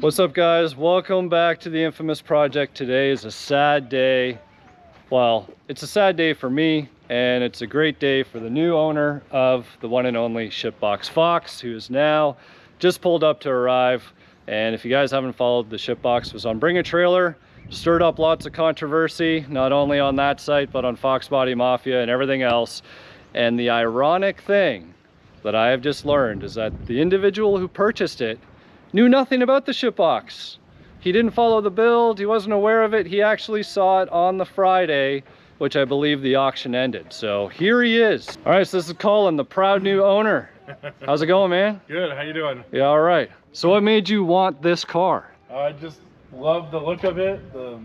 What's up, guys? Welcome back to the infamous project. Today is a sad day. Well, it's a sad day for me, and it's a great day for the new owner of the one and only Shipbox-Fox, who is now just pulled up to arrive. And if you guys haven't followed, the Shipbox was on Bring a Trailer, stirred up lots of controversy, not only on that site, but on Foxbody Mafia and everything else. And the ironic thing that I have just learned is that the individual who purchased it knew nothing about the Shipbox. He didn't follow the build, he wasn't aware of it. He actually saw it on the Friday, which I believe the auction ended. So here he is. All right, so this is Colin, the proud new owner. How's it going, man? Good, how you doing? Yeah, all right. So what made you want this car? I just love the look of it, the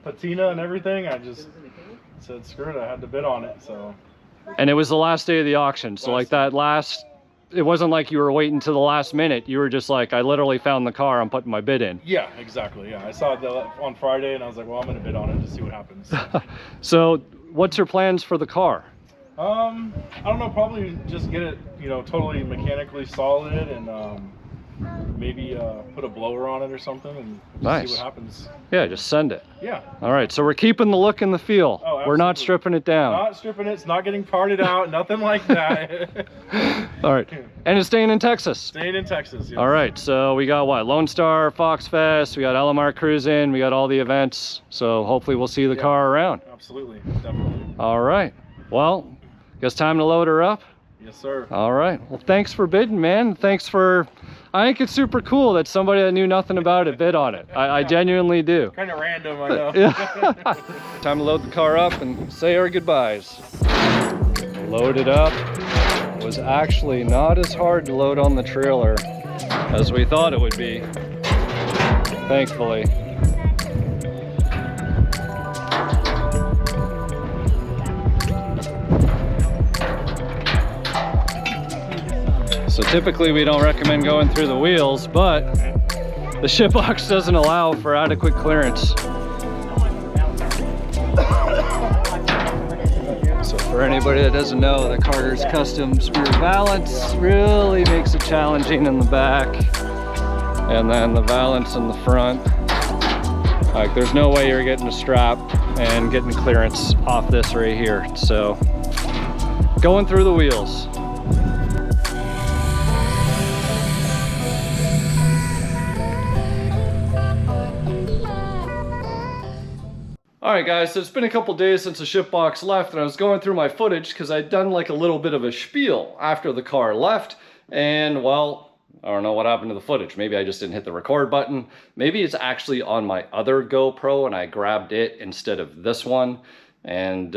patina and everything. I just said, screw it, I had to bid on it, so. And it was the last day of the auction. So like that last, it wasn't like you were waiting to the last minute. You were just like, I literally found the car, I'm putting my bid in. Yeah, exactly, yeah. I saw it on Friday and I was like, well, I'm gonna bid on it to see what happens. So what's your plans for the car? I don't know, probably just get it, you know, totally mechanically solid and maybe put a blower on it or something and nice. See what happens. Yeah, just send it. Yeah. All right, so we're keeping the look and the feel. Oh, we're not stripping it down. Not stripping it, it's not getting parted out, nothing like that. All right, and it's staying in Texas. Staying in Texas, yes. All right, so we got what? Lone Star, Fox Fest, we got LMR Cruising, we got all the events. So hopefully we'll see the car around. Absolutely, definitely. All right, well, guess time to load her up. Yes, sir. All right, well, thanks for bidding, man. Thanks for, I think it's super cool that somebody that knew nothing about it bid on it. I genuinely do. Kind of random, I know. Yeah. Time to load the car up and say our goodbyes. Load it up. It was actually not as hard to load on the trailer as we thought it would be, thankfully. So typically we don't recommend going through the wheels, but the Shipbox doesn't allow for adequate clearance. So for anybody that doesn't know, the Carter's custom spear valance really makes it challenging in the back. And then the valance in the front. Like there's no way you're getting a strap and getting clearance off this right here. So going through the wheels. All right, guys, so it's been a couple days since the Shipbox left, and I was going through my footage because I'd done like a little bit of a spiel after the car left, and well, I don't know what happened to the footage. Maybe I just didn't hit the record button. Maybe it's actually on my other GoPro and I grabbed it instead of this one, and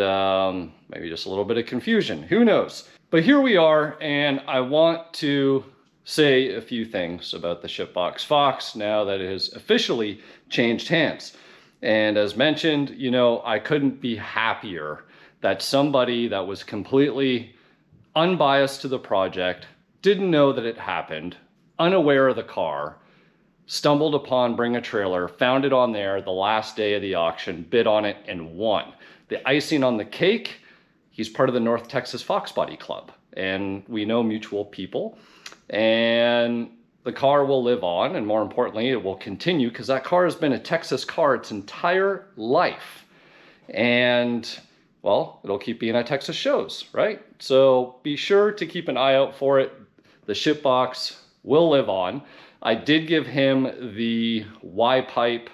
maybe just a little bit of confusion. Who knows? But here we are, and I want to say a few things about the Shipbox-Fox now that it has officially changed hands. And as mentioned, you know, I couldn't be happier that somebody that was completely unbiased to the project, didn't know that it happened, unaware of the car, stumbled upon Bring a Trailer, found it on there the last day of the auction, bid on it, and won. The icing on the cake, he's part of the North Texas Foxbody Club, and we know mutual people, and the car will live on, and more importantly, it will continue because that car has been a Texas car its entire life. And, well, it'll keep being at Texas shows, right? So be sure to keep an eye out for it. The Shipbox will live on. I did give him the Y-pipe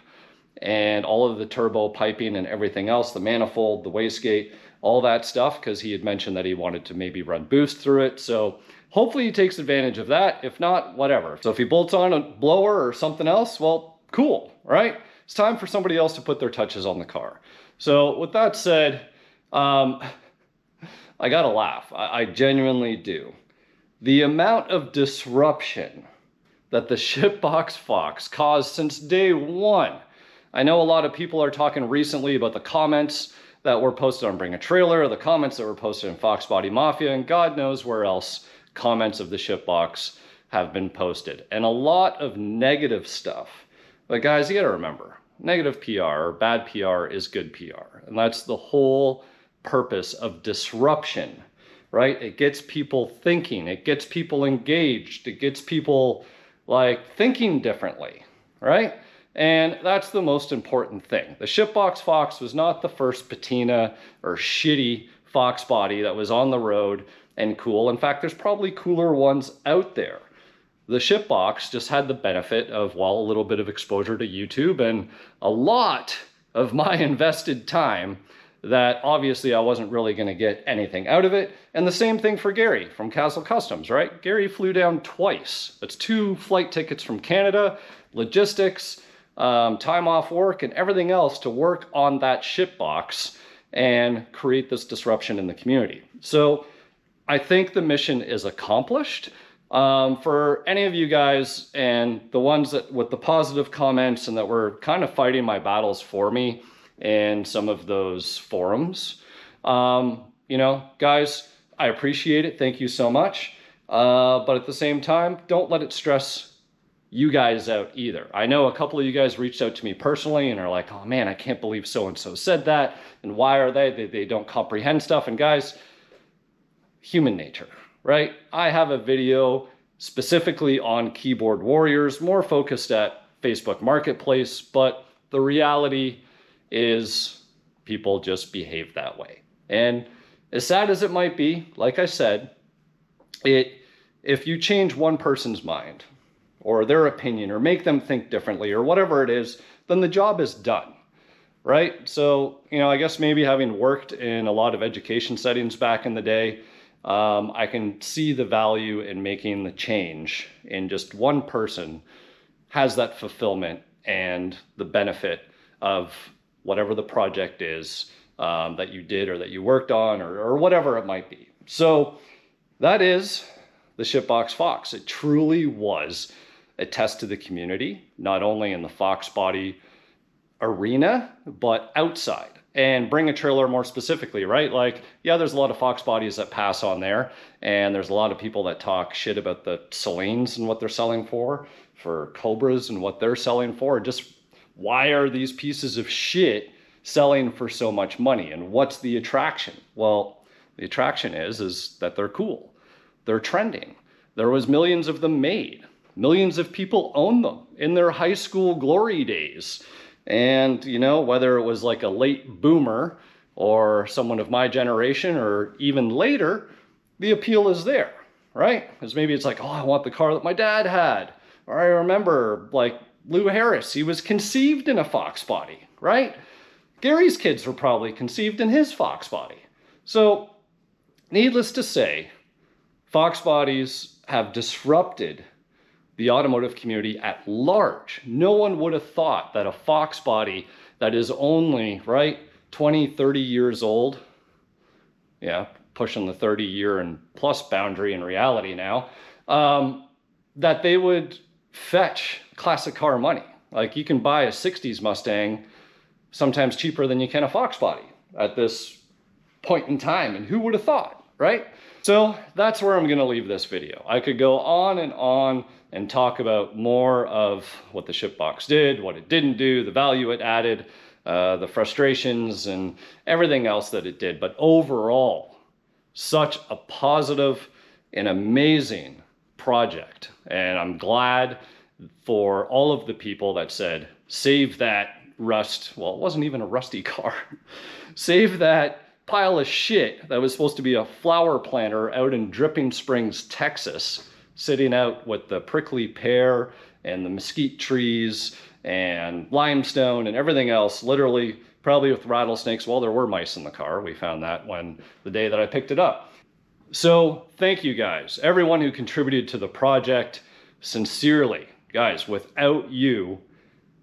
and all of the turbo piping and everything else, the manifold, the wastegate, all that stuff, because he had mentioned that he wanted to maybe run boost through it. So hopefully he takes advantage of that. If not, whatever. So if he bolts on a blower or something else, well, cool, right? It's time for somebody else to put their touches on the car. So with that said, I gotta laugh. I genuinely do. The amount of disruption that the Shipbox-Fox caused since day one. I know a lot of people are talking recently about the comments that were posted on Bring a Trailer, the comments that were posted in Foxbody Mafia, and God knows where else comments of the Shipbox have been posted. And a lot of negative stuff. But guys, you gotta remember, negative PR or bad PR is good PR. And that's the whole purpose of disruption, right? It gets people thinking, it gets people engaged, it gets people like thinking differently, right? And that's the most important thing. The Shipbox-Fox was not the first patina or shitty Fox body that was on the road and cool. In fact, there's probably cooler ones out there. The Shipbox just had the benefit of, well, a little bit of exposure to YouTube and a lot of my invested time that obviously I wasn't really going to get anything out of it. And the same thing for Gary from Castle Customs, right? Gary flew down twice. That's 2 flight tickets from Canada, logistics, time off work, and everything else to work on that Shipbox and create this disruption in the community. So I think the mission is accomplished. For any of you guys and the ones that with the positive comments and that were kind of fighting my battles for me in some of those forums, you know, guys, I appreciate it. Thank you so much. But at the same time, don't let it stress you guys out either. I know a couple of you guys reached out to me personally and are like, oh man, I can't believe so-and-so said that. And why are they don't comprehend stuff. And guys, human nature, right? I have a video specifically on keyboard warriors, more focused at Facebook Marketplace, but the reality is people just behave that way. And as sad as it might be, like I said, if you change one person's mind or their opinion or make them think differently or whatever it is, then the job is done, right? So, you know, I guess maybe having worked in a lot of education settings back in the day, I can see the value in making the change in just one person has that fulfillment and the benefit of whatever the project is that you did or that you worked on or whatever it might be. So that is the Shipbox-Fox. It truly was a test to the community, not only in the Fox body arena, but outside. And bring a trailer more specifically, right? Like, yeah, there's a lot of Fox bodies that pass on there, and there's a lot of people that talk shit about the Celenes and what they're selling for Cobras and what they're selling for. Just why are these pieces of shit selling for so much money? And what's the attraction? Well, the attraction is that they're cool. They're trending. There was millions of them made. Millions of people own them in their high school glory days. And, you know, whether it was like a late boomer or someone of my generation or even later, the appeal is there, right? Because maybe it's like, oh, I want the car that my dad had. Or I remember like Lou Harris, he was conceived in a Fox body, right? Gary's kids were probably conceived in his Fox body. So needless to say, Fox bodies have disrupted the automotive community at large. No one would have thought that a Fox body that is only, right, 20, 30 years old, yeah, pushing the 30 year and plus boundary in reality now, that they would fetch classic car money. Like you can buy a 60s Mustang sometimes cheaper than you can a Fox body at this point in time. And who would have thought, right? So that's where I'm gonna leave this video. I could go on and talk about more of what the Shipbox did, what it didn't do, the value it added, the frustrations and everything else that it did. But overall, such a positive and amazing project. And I'm glad for all of the people that said, save that rust. Well, it wasn't even a rusty car. Save that pile of shit that was supposed to be a flower planter out in Dripping Springs, Texas, sitting out with the prickly pear and the mesquite trees and limestone and everything else, literally probably with rattlesnakes. Well, there were mice in the car. We found that the day that I picked it up. So thank you guys, everyone who contributed to the project. Sincerely, guys, without you,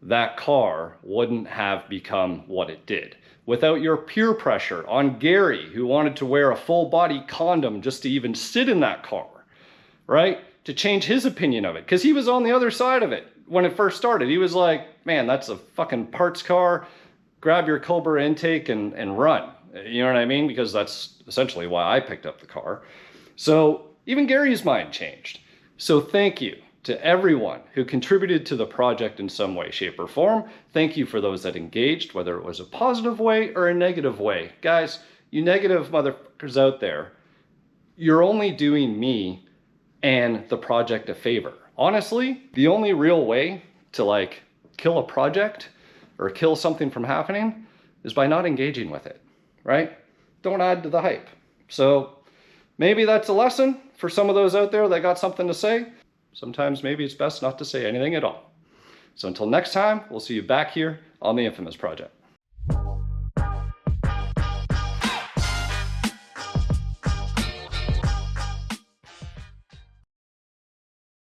that car wouldn't have become what it did. Without your peer pressure on Gary, who wanted to wear a full body condom just to even sit in that car, right? To change his opinion of it, because he was on the other side of it when it first started. He was like, man, that's a fucking parts car. Grab your Cobra intake and run. You know what I mean? Because that's essentially why I picked up the car. So even Gary's mind changed. So thank you to everyone who contributed to the project in some way, shape, or form. Thank you for those that engaged, whether it was a positive way or a negative way. Guys, you negative motherfuckers out there, you're only doing me and the project a favor. Honestly, the only real way to like kill a project or kill something from happening is by not engaging with it, right? Don't add to the hype. So maybe that's a lesson for some of those out there that got something to say. Sometimes maybe it's best not to say anything at all. So until next time, we'll see you back here on the Infamous Project.